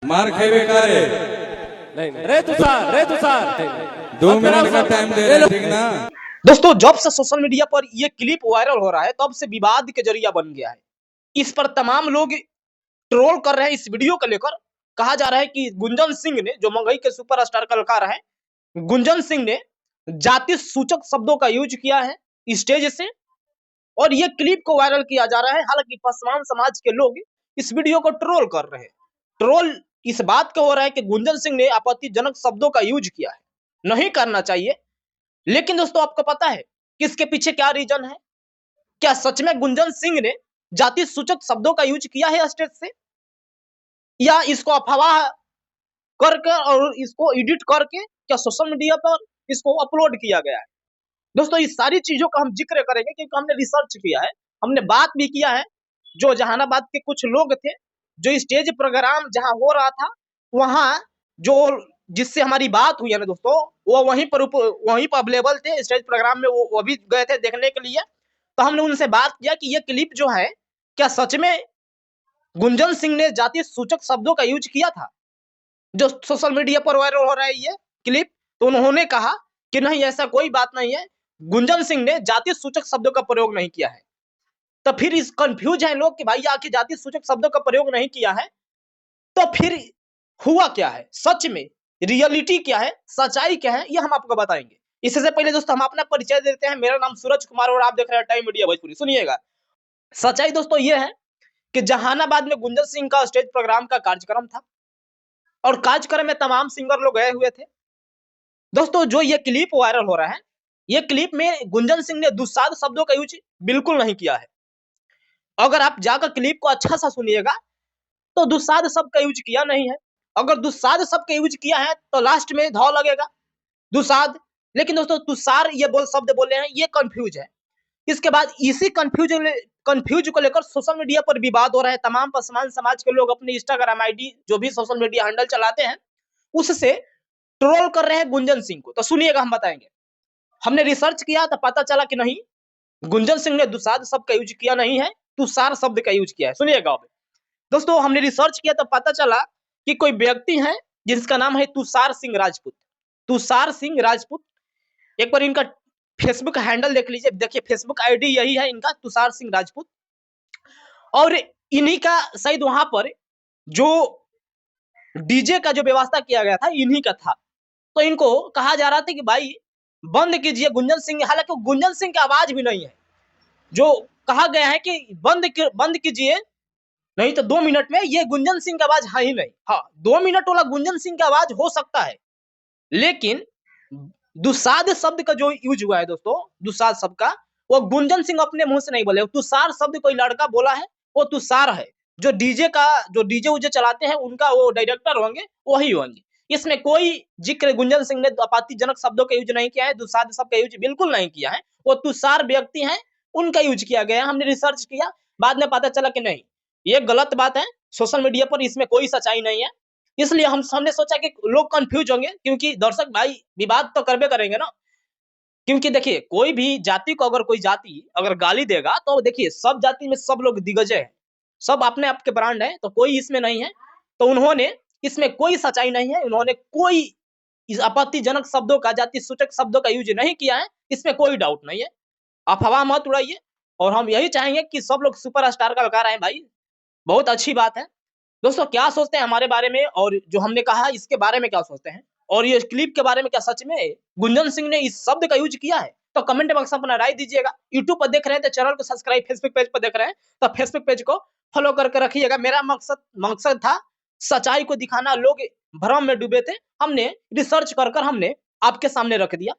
मार खेबे का रे। नहीं रे तुषार 2 मिनट का टाइम दे रहे ठीक ना। दोस्तों जब से सोशल मीडिया पर ये क्लिप वायरल हो रहा है तब से विवाद के जरिया बन गया है। इस पर तमाम लोग ट्रोल कर रहे हैं। इस वीडियो को लेकर कहा जा रहा है कि गुंजन सिंह ने, जो मंगई के सुपरस्टार कलाकार हैं, गुंजन सिंह ने जाति सूचक शब्दों का यूज किया है स्टेज से, और ये क्लिप को वायरल किया जा रहा है। हालांकि पासवान समाज के लोग इस वीडियो को ट्रोल कर रहे हैं। ट्रोल इस बात का हो रहा है कि गुंजन सिंह ने आपत्तिजनक शब्दों का यूज किया है, नहीं करना चाहिए। लेकिन दोस्तों आपको पता है कि इसके पीछे क्या रीजन है? क्या सच में गुंजन सिंह ने जाति सूचक शब्दों का यूज किया है स्टेज से, या इसको अफवाह करके और इसको एडिट करके क्या सोशल मीडिया पर इसको अपलोड किया गया है? दोस्तों इस सारी चीजों का हम जिक्र करेंगे क्योंकि हमने रिसर्च किया है, हमने बात भी किया है। जो जहानाबाद के कुछ लोग थे, जो स्टेज प्रोग्राम जहां हो रहा था वहां जो जिससे हमारी बात हुई है ना दोस्तों, वो वहीं पर अवेलेबल थे स्टेज प्रोग्राम में, वो भी गए थे देखने के लिए। तो हमने उनसे बात किया कि ये क्लिप जो है क्या सच में गुंजन सिंह ने जाति सूचक शब्दों का यूज किया था जो सोशल मीडिया पर वायरल हो रहा है ये क्लिप। तो उन्होंने कहा कि नहीं, ऐसा कोई बात नहीं है, गुंजन सिंह ने जाति सूचक शब्दों का प्रयोग नहीं किया है। तो फिर इस कंफ्यूज है लोग कि भाई आखिर जाति सूचक शब्दों का प्रयोग नहीं किया है तो फिर हुआ क्या है, सच में रियलिटी क्या है, सच्चाई क्या है, ये हम आपको बताएंगे। इससे पहले दोस्तों हम अपना परिचय देते हैं। मेरा नाम सूरज कुमार और आप देख रहे हैं टाइम मीडिया भोजपुरी। सुनिएगा, सच्चाई दोस्तों ये है कि जहानाबाद में गुंजन सिंह का स्टेज प्रोग्राम का कार्यक्रम था और कार्यक्रम में तमाम सिंगर लोग गए हुए थे। दोस्तों जो ये क्लिप वायरल हो रहा है, ये क्लिप में गुंजन सिंह ने दुस्साध शब्दों का यूज बिल्कुल नहीं किया है। अगर आप जाकर क्लिप को अच्छा सा सुनिएगा तो दुस्साध शब्द का यूज किया नहीं है। अगर दुस्साध शब्द का यूज किया है तो लास्ट में ध लगेगा दुस्साध। लेकिन दोस्तों तुषार ये शब्द बोले हैं, ये कंफ्यूज है। इसके बाद इसी कंफ्यूज को लेकर सोशल मीडिया पर विवाद हो रहा है। तमाम पासवान समाज के लोग अपने इंस्टाग्राम आईडी, जो भी सोशल मीडिया हैंडल चलाते हैं, उससे ट्रोल कर रहे हैं गुंजन सिंह को। तो सुनिएगा, हम बताएंगे। हमने रिसर्च किया तो पता चला कि नहीं, गुंजन सिंह ने दुस्साध शब्द का यूज किया नहीं है, तुषार शब्द का यूज किया है। सुनिएगा अब दोस्तों, हमने रिसर्च किया तो पता चला कि कोई व्यक्ति है जिसका नाम है तुषार सिंह राजपूत। तुषार सिंह राजपूत, एक बार इनका फेसबुक हैंडल देख लीजिए। देखिए फेसबुक आईडी यही है इनका, तुषार सिंह राजपूत। और इन्हीं का शायद वहां पर जो डीजे का जो व्यवस्था किया गया था इन्हीं का था। तो इनको कहा जा रहा था कि भाई बंद कीजिए गुंजन सिंह, हालांकि गुंजन सिंह की आवाज भी नहीं है। जो कहा गया है कि बंद कीजिए, नहीं तो 2 मिनट में, ये गुंजन सिंह की आवाज है ही नहीं। हाँ, 2 मिनट वाला गुंजन सिंह की आवाज हो सकता है, लेकिन दुस्साध शब्द का जो यूज हुआ है दोस्तों, दुस्साध शब्द का, वो गुंजन सिंह अपने मुंह से नहीं बोले। तुषार शब्द कोई लड़का बोला है, वो तुषार है। जो डीजे उजे चलाते हैं उनका वो डायरेक्टर होंगे, वही होंगे। इसमें कोई जिक्र गुंजन सिंह ने आपत्तिजनक शब्दों का यूज नहीं किया है, दुस्साध शब्द का यूज बिल्कुल नहीं किया है। वो तुषार व्यक्ति हैं, उनका यूज किया गया है। हमने रिसर्च किया, बाद में पता चला कि नहीं, ये गलत बात है। सोशल मीडिया पर इसमें कोई सच्चाई नहीं है। इसलिए हमने सोचा कि लोग कंफ्यूज होंगे, क्योंकि दर्शक भाई विवाद तो करबे करेंगे ना। क्योंकि देखिए कोई भी जाति को अगर कोई जाति अगर गाली देगा तो देखिए सब जाति में सब लोग दिग्गज है, सब अपने आप के ब्रांड है, तो कोई इसमें नहीं है। तो उन्होंने इसमें कोई सच्चाई नहीं है, उन्होंने कोई इस आपत्तिजनक शब्दों का, जाति सूचक शब्दों का यूज नहीं किया है, इसमें कोई डाउट नहीं है। अफवाह मत उड़ाइए। और हम यही चाहेंगे कि सब लोग सुपरस्टार का कलाकार हैं भाई, बहुत अच्छी बात है। दोस्तों क्या सोचते हैं हमारे बारे में, और जो हमने कहा इसके बारे में क्या सोचते हैं, और ये क्लिप के बारे में क्या सच में गुंजन सिंह ने इस शब्द का यूज किया है? तो कमेंट बॉक्स में अपना राय दीजिएगा। यूट्यूब पर देख रहे हैं तो चैनल को सब्सक्राइब, फेसबुक पेज पर देख रहे हैं तो फेसबुक पेज को फॉलो करके रखिएगा। मेरा मकसद था सच्चाई को दिखाना। लोग भ्रम में डूबे थे, हमने रिसर्च कर हमने आपके सामने रख दिया।